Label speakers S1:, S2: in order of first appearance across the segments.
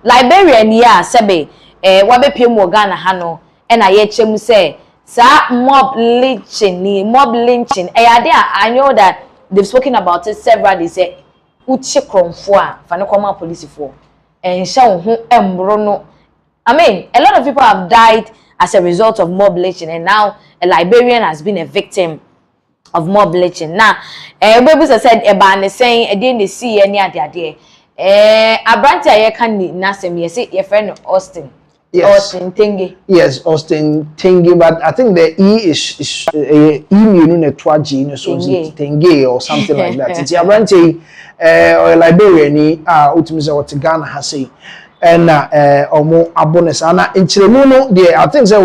S1: Liberian ya sebe wabe pemu Ghana hano na ye chemu say sa mob lynching I know that they've spoken about it several days say uche kromfo a fa ne koma police for sha ho embro no. I mean, a lot of people have died as a result of mob lynching, and now a Liberian has been a victim of mob lynching. Now, baby said about saying I didn't see any other day. Abrante I can nasem you say your friend Austin.
S2: Yes.
S1: Austin Tingy.
S2: Yes, Austin Tingy, but I think the E is immune netwaji, so Tingy or something like that. It's Abrante or Liberian, Utimisa or Ghana has say. And omo abonus ana nchiremu no there I think say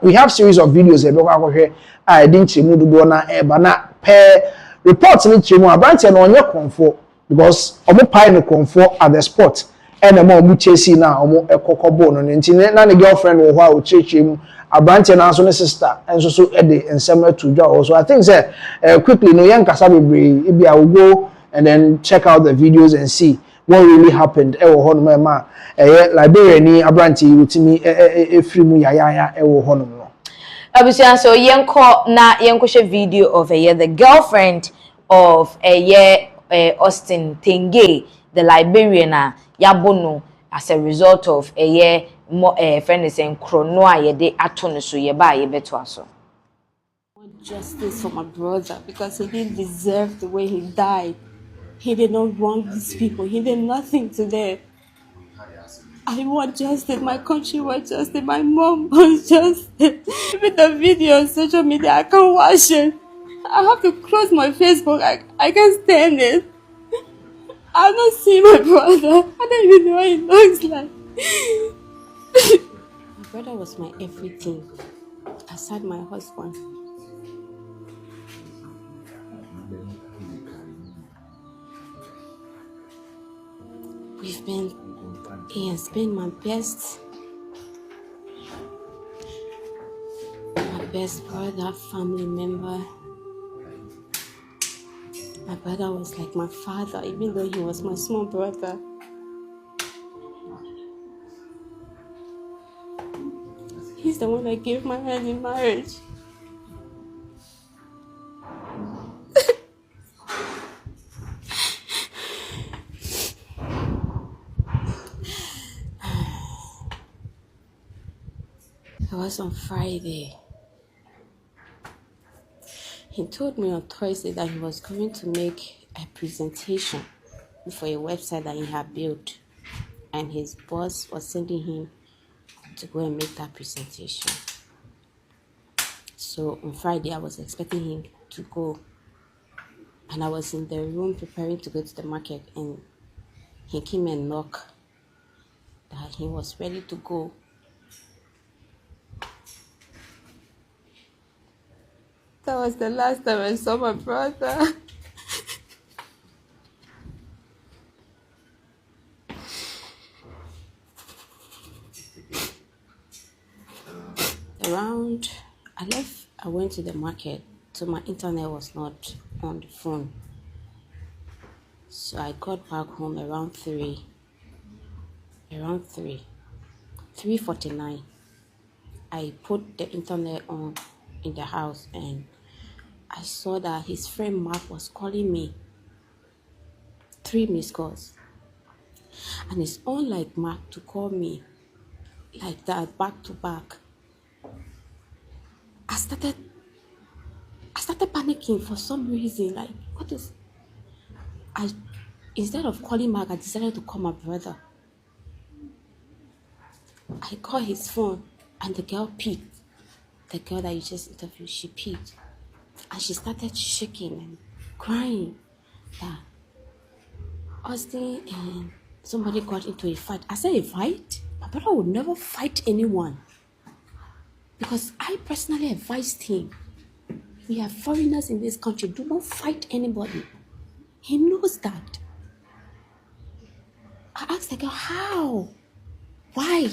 S2: we have series of videos e be kwa hwe I didn't chiremu do na eba na per reports ni chiremu Abrante na onye konfo because omo pai no konfo at the spot and omo mu chase na omo ekokobo no nti na ne girlfriend wo ho a o chiremu Abrante na so ne sister enso so e de ensem atu dwa also I think say quickly no yen kasa bebre e bia we go and then check out the videos and see what really happened e wo ho no ma Liberian ni Abrante wutimi free mu yaya e wo ho no no
S1: Abusian so yenko na yenko she video of the girlfriend of Austin Tingy the Liberian yabono as a result of friend is en krono a ye de ato no so ye ba ye beto aso.
S3: Justice for my brother because he didn't deserve the way he died. He did not wrong these people. He did nothing to them. I want justice. My country wants justice. My mom wants justice. Even the video on social media, I can't watch it. I have to close my Facebook. I can't stand it. I've not seen my brother. I don't even know what he looks like. My brother was my everything. Aside my husband. He has been my best brother, family member. My brother was like my father, even though he was my small brother. He's the one that gave my hand in marriage. It was on Friday. He told me on Thursday that he was going to make a presentation for a website that he had built, and his boss was sending him to go and make that presentation. So on Friday, I was expecting him to go, and I was in the room preparing to go to the market, and he came and knocked that he was ready to go. That was the last time I saw my brother. I went to the market, so my internet was not on the phone. So I got back home around 3:49. I put the internet on in the house, and I saw that his friend Mark was calling me. 3 missed calls. And it's unlike Mark to call me like that, back to back. I started panicking for some reason. Like, instead of calling Mark, I decided to call my brother. I called his phone, and the girl picked. The girl that you just interviewed, she picked. And she started shaking and crying that Austin and somebody got into a fight. I said, a fight? My brother would never fight anyone. Because I personally advised him, we are foreigners in this country, do not fight anybody. He knows that. I asked the girl, how? Why?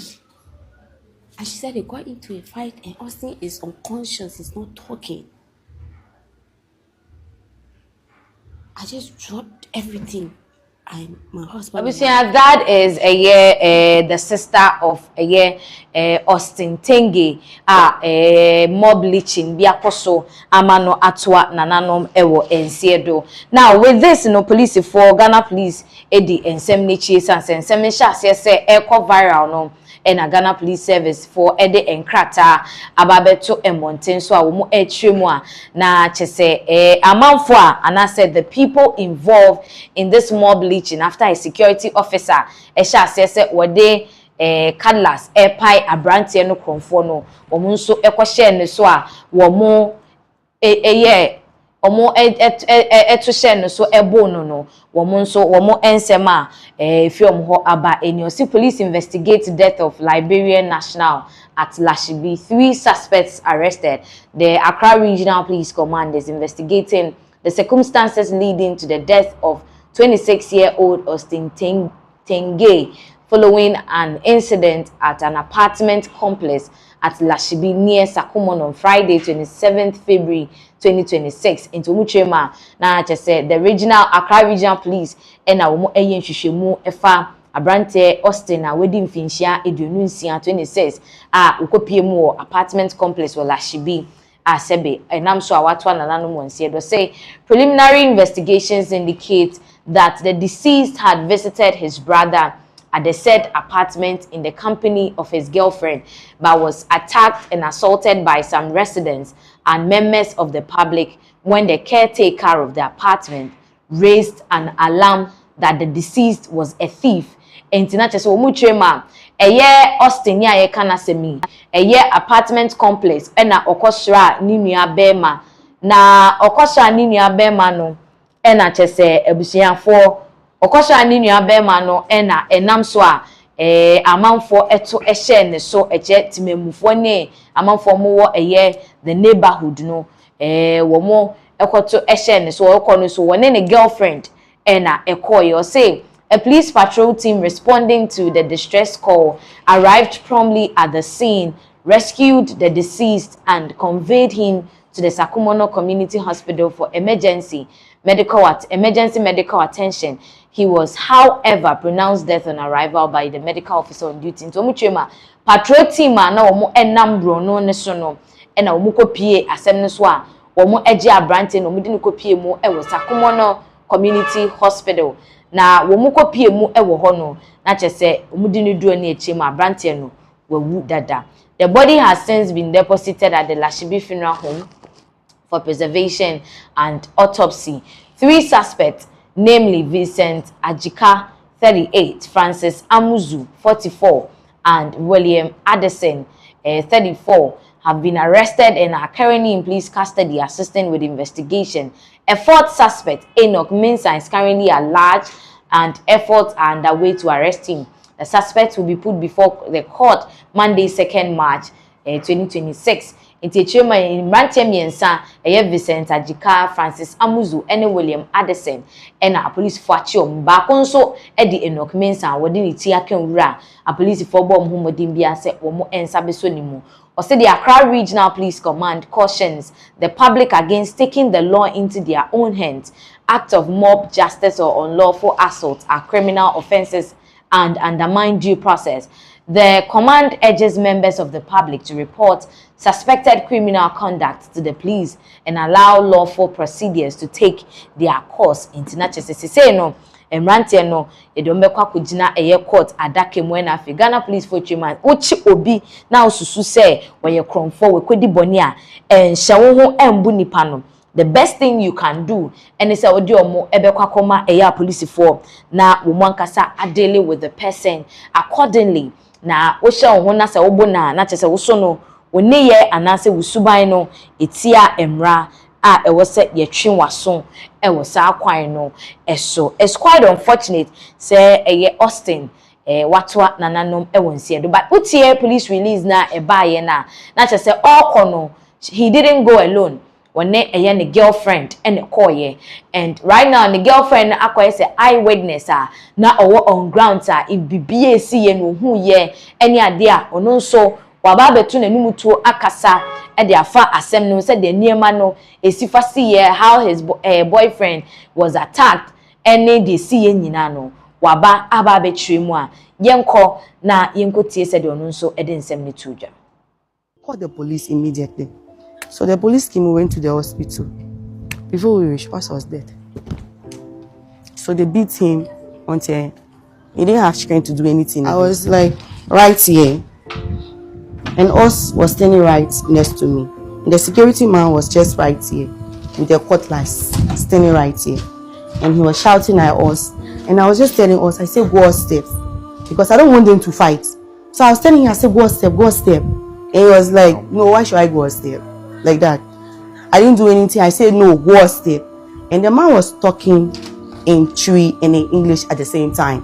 S3: And she said they got into a fight and Austin is unconscious, he's not talking. I just dropped everything my husband and
S1: Abusia, that is a year, the sister of a year, Austin Tenge, mob lynching, biakoso, amano atwa, nananom, ewo, ensiedo. Now, with this, no police for Ghana police, Eddie, and Semnichi, and Semisha, say, echo viral, no. And a Ghana Police Service for Ede and Krata ababeto and Monten so awomo etrimwa na chese amount for and I said the people involved in this mob lynching after a security officer sha say wode Cadlas pai abrantie no kromfo no omo nso ekwohye ne so a womo omo etuhye no so ebo no womo nso womo ensema fiom ho aba eniosi police investigate death of Liberian national at Lashibi. 3 suspects arrested. The Accra Regional Police Command is investigating the circumstances leading to the death of 26-year-old Austin Tenge following an incident at an apartment complex at Lashibi near Sakumon on Friday, 27th February 2026. Into Muchema, na said the regional Accra Regional Police and a woman eyen hwehwemu efa abrante Austin na wedding finchia edununsia 26 ukopie mu apartment complex wa Lashibi sebe enam so awatwa nananom wonsie do say preliminary investigations indicate that the deceased had visited his brother at the said apartment in the company of his girlfriend, but was attacked and assaulted by some residents and members of the public when the caretaker of the apartment raised an alarm that the deceased was a thief. Entinachese omuchema eye Austin ya ye kana semi eye apartment complex ena okosra ni nua bema na okosra ni nua bema no ena chese ebusiafo okosha ni nua bema no ena enam so a amanfo eto ehye ne so eche timemufo ne amanfo mo wo eye the neighborhood no wo mo ekoto ehye ne so ekono so wone ne girlfriend ena ekoyo say a police patrol team responding to the distress call arrived promptly at the scene, rescued the deceased and conveyed him to the Sakumono Community Hospital for emergency medical attention. He was, however, pronounced death on arrival by the medical officer on duty. Into muchema patrol team na omo enambro no ne so no na omo kopie asem ne so a omo eje abrante no omo di no kopie mu e wo Sakumono Community Hospital na omo kopie mu e wo ho no na chese omo di no duo na eche mu abrante no wawu dada. The body has since been deposited at the Lashibi Funeral Home for preservation and autopsy. 3 suspects, namely Vincent Ajika, 38, Francis Amuzu, 44, and William Addison, 34, have been arrested and are currently in police custody assisting with investigation. A 4th suspect, Enoch Mensah, is currently at large and efforts are underway to arrest him. The suspect will be put before the court Monday, 2nd March 2026. Intichema in Rantia Miensa, Vincent Ajika, Francis Amuzu, and William Addison, and a police fortune. Bakonso, Eddie Enoch Mensah, within Itiaken Ra, a police for bomb whom Dimbia said, Omo and Sabesonimu. Or said the Accra Regional Police Command cautions the public against taking the law into their own hands. Acts of mob justice or unlawful assault are criminal offenses and undermine due process. The command urges members of the public to report suspected criminal conduct to the police and allow lawful procedures to take their course. International say no emrantie no edombekwa kugina eye court adake mu na afi Ghana police for chairman uchi obi na osusu say we kromfo we kwedi boni a enhye wo ho embu nipa no. The best thing you can do and is odi omo ebekwa koma eye police for na wo ankasa adele with the person accordingly. Na wo hye wo na se wo bo na chese wo so no oni ye anase wo suban no etia emra a ewo se ye twi waso ewo sa akwan no eso. It's quite unfortunate say eye Austin watwa nananom ewo nsiedo but utie police release na ebaye na chese all he didn't go alone. One eye ne girlfriend and koye and right now the girlfriend akoye say eyewitness na owo on ground if bibie si ye no hu ye any ade a ono nso waba betu nanum tuo akasa e de afa asem no say the niema no esifa si ye how his boyfriend was attacked ene de si ye nyina no waba aba betwe mu a yenko na yenko tie se de ono nso ede nsem ne tudwa.
S4: Called the police immediately. So the police came, we went to the hospital. Before we reached, Pastor was dead. So they beat him until he didn't have strength to do anything. I was like right here, and us was standing right next to me. And the security man was just right here with the cutlass standing right here, and he was shouting at us. And I was just telling us, I said, go step, because I don't want them to fight. So I was telling him, I said, go step. And he was like, no, why should I go a step? Like that. I didn't do anything. I said, no, go a step. And the man was talking in Twi and in English at the same time.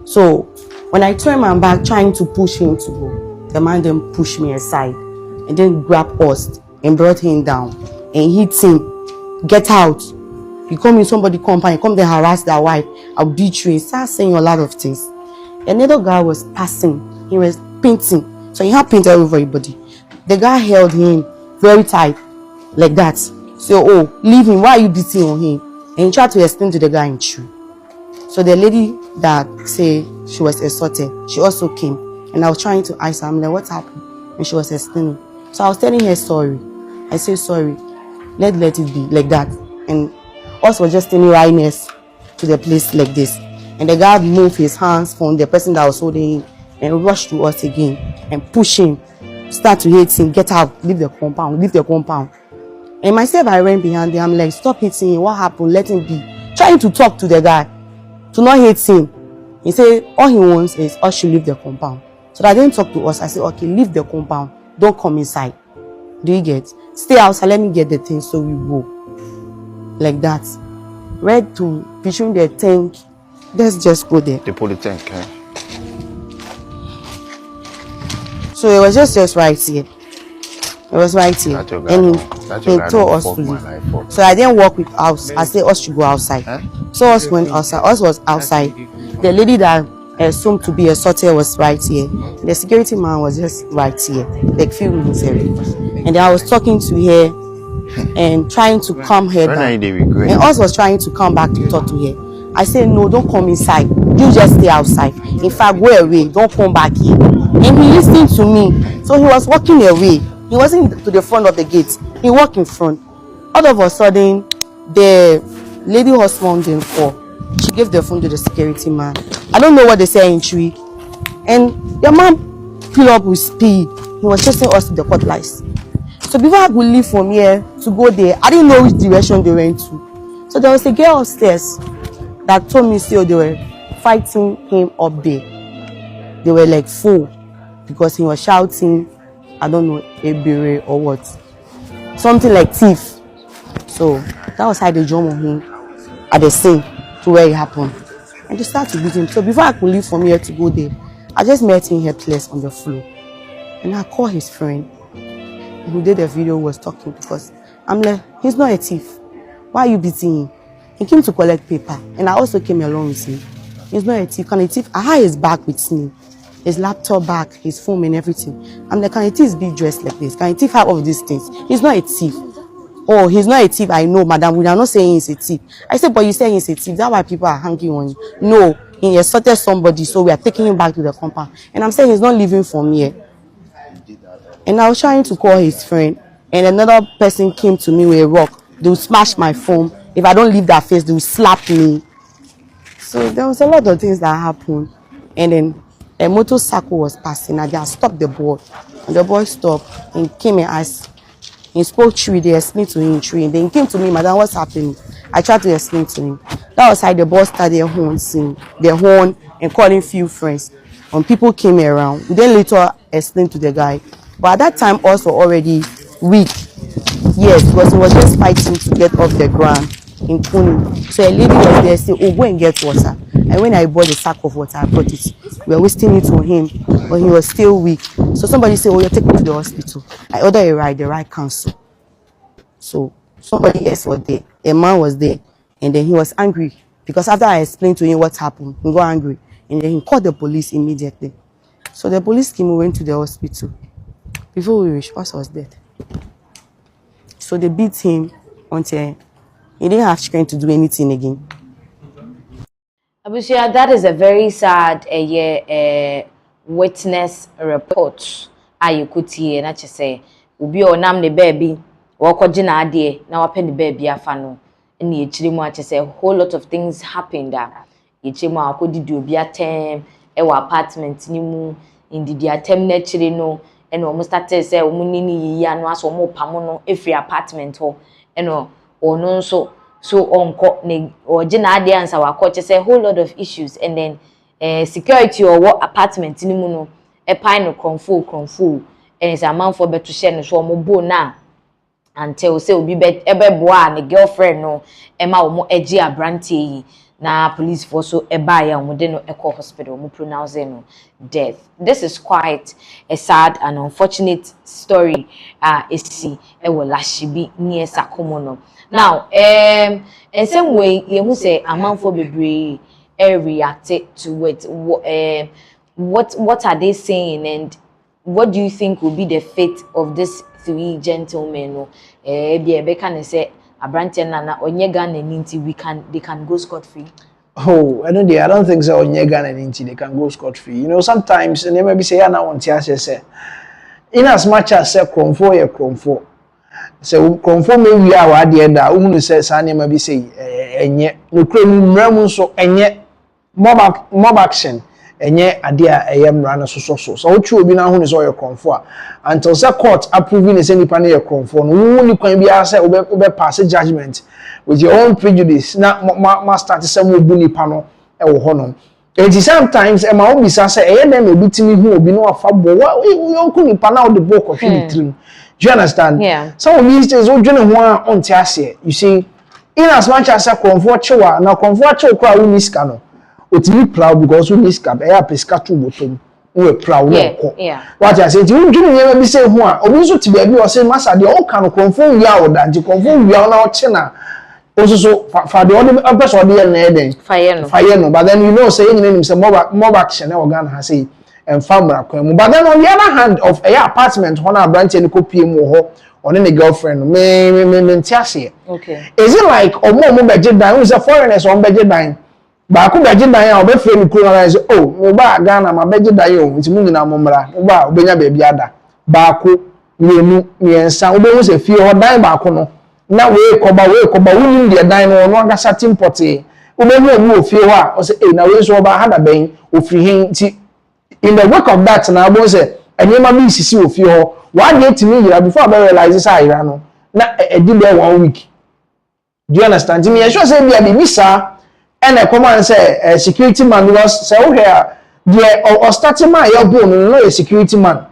S4: So when I turned my back trying to push him to go, the man then pushed me aside and then grabbed us and brought him down and hit him. Get out. You come in somebody compound, you come there harass their wife, I'll beat you. And start saying a lot of things. Another guy was passing. He was painting. So he had paint all over everybody. The guy held him very tight, like that. So, oh, leave him. Why are you beating on him? And he tried to explain to the guy in Twi. So the lady that said she was assaulted, she also came. And I was trying to ask her, I'm like, what happened? And she was explaining. So I was telling her sorry. I said, sorry. Let it be like that. And us was just standing right next to the place like this. And the guy moved his hands from the person that was holding him and rushed to us again and push him, start to hit him, get out, leave the compound. And myself, I ran behind him. I'm like, stop hitting him. What happened? Let him be. Trying to talk to the guy, to not hit him. He said, all he wants is us to leave the compound. So that didn't talk to us. I said, okay, leave the compound. Don't come inside. Do you get? Stay outside. Let me get the thing so we go. Like that. Right to between the tank. Let's just go there.
S5: They put the tank, eh?
S4: So it was just right here. It was right here. And he told us to leave. So I didn't walk with us. I said us should go outside. So us went outside. Us was outside. The lady that assumed to be assaulted was right here. The security man was just right here, like few minutes away. And then I was talking to her and trying to calm her down. And us was trying to come back to talk to her. I said, no, don't come inside. You just stay outside. In fact, go away. Don't come back here. And he listened to me. So he was walking away. He wasn't to the front of the gate. He walked in front. All of a sudden, the lady husband didn't call. She gave the phone to the security man. I don't know what they say in Twi. And the man pulled up with speed. He was chasing us to the cutlass. So before I could leave from here to go there, I didn't know which direction they went to. So there was a girl upstairs that told me, so they were fighting him up there. They were like full because he was shouting, I don't know, ebere or what. Something like thief. So that was how they jumped on him at the scene to where it happened. And they started to beat him. So before I could leave from here to go there, I just met him helpless on the floor. And I called his friend who did the video, was talking, because I'm like, he's not a thief. Why are you beating him? He came to collect paper. And I also came along with him. He's not a thief. Can a thief? I had his bag with me. His laptop bag, his phone and everything. I'm like, can a thief be dressed like this? Can a thief have all of these things? He's not a thief. Oh, he's not a thief. I know, madam. We are not saying he's a thief. I said, but you say he's a thief. That's why people are hanging on you. No, he assaulted somebody, so we are taking him back to the compound. And I'm saying he's not leaving from here. And I was trying to call his friend. And another person came to me with a rock. They will smash my phone. If I don't leave that face, they will slap me. So there was a lot of things that happened. And then a motorcycle was passing. And they stopped the boy. And the boy stopped and came and asked. He spoke Twi, they explained to him in Twi. And then he came to me, madam, what's happening? I tried to explain to him. That was how the boy started the horn and calling few friends. When people came around, we then later explained to the guy. But at that time, also already weak. Yes, because he was just fighting to get off the ground in Kunu. So a lady was there saying, oh, go and get water. And when I bought the sack of water, I brought it. We were wasting it on him, but he was still weak. So somebody said, oh, you're taking me to the hospital. I ordered a ride, the ride canceled. So somebody else was there. A man was there. And then he was angry. Because after I explained to him what happened, he got angry. And then he called the police immediately. So the police came and went to the hospital. Before we reached, Pastor was dead. So they beat him until he didn't have strength to do anything again.
S1: Abusia, that is a very sad witness report. You could hear, and I just say, Ubi or nam the baby, walk or gina idea, now a penny baby afano. And ye chilimo, I say a whole lot of things happened that ye chima could do be a term, our apartment, new in the attempt naturally no, and almost started say, Munini yan was or more pamono, every apartment or, and or no so on or general answer our coach say a whole lot of issues and then security or what apartment in muno a pine confu and it's a man for better share so mo now until say will be ebe boa and girlfriend no Emma mo edgy a branty na police force so e buy ya mo de no eco hospital mo pronounce no death. This is quite a sad and unfortunate story esi e wo lashibi near Sakomono. Now, in some way, you say a man for bebree reacted to it. What are they saying, and what do you think will be the fate of these three gentlemen? Be can say a branch and onye Ghana they can go scot free.
S2: Oh, I don't think so. Onye Ghana they can go scot free. You know, sometimes and they maybe say, "I now want to say," in as much as say cromfo. So confirm we are at the end that woman says M0b say enye no kremu so enye mob action enye adia emra so ochu obi na hu so your confirm until say court approving the nipa na your confirm no ni kwan bia say obe pass judgment with your own prejudice na ma start say mo bu nipa no e wo honom and sometimes M0b say eye dem obi timi hu obi no afa bo we ku nipa na o de book of trim. Do you understand?
S1: Yeah.
S2: Some of these things, on tiase. You see, in as much as a comfort chewa, now comfort chewa kwa uniskano. Utimi proud because uniskap. Eya pesca tu bottom. We proud.
S1: Yeah.
S2: What I say, you never be say one. Obiso to be or say massa the all kind of confirm we are that. You confirm we are now chena. Also, so for the only person or the fire no. But then you know, saying name is a mob action. Organ has say. And family. But then on the other hand, of a apartment, one our branch and copy more on any girlfriend, me.
S1: Okay.
S2: Is it like or more budget dying? Who's a foreigners on budget dying? But I could budget dying, I'll be free to colonize. Oh, Muba Ghana, my budget dying, it's moving our mumra, Uba, Benya baby ada. Baku, me and Sam, who was a few or dying bacono. Now we coba, winning the dying or no longer certain potty. Ube no fear or say, now we saw about had a bang, or free him. In the work of that, and I was say, and you might see of you. 1 year to me before I realize this. I ran now a delay 1 week. Do you understand? Me, I should say, be a visa and I come and say, security man was so here, or starting my elbow, no a security man.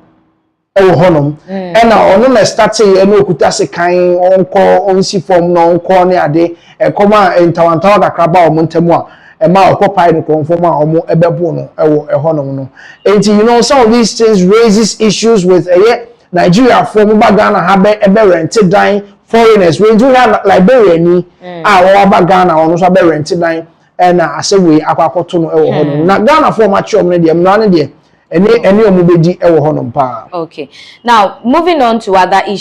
S2: Oh, honum, and now on starting a no kutase kind on call on see form no corner day, a comma in Tawanta, Craba or Montemua. A ma occupy the conformer or more ebebono a honor. And you know, some of these things raises issues with Nigeria from Ghana have a rented dying foreigners. We do have Liberian our Ghana or no rented dying and I say we aquacotono honor. Now Ghana for much of medium running there. Any M0b honor.
S1: Okay. Now moving on to other issues.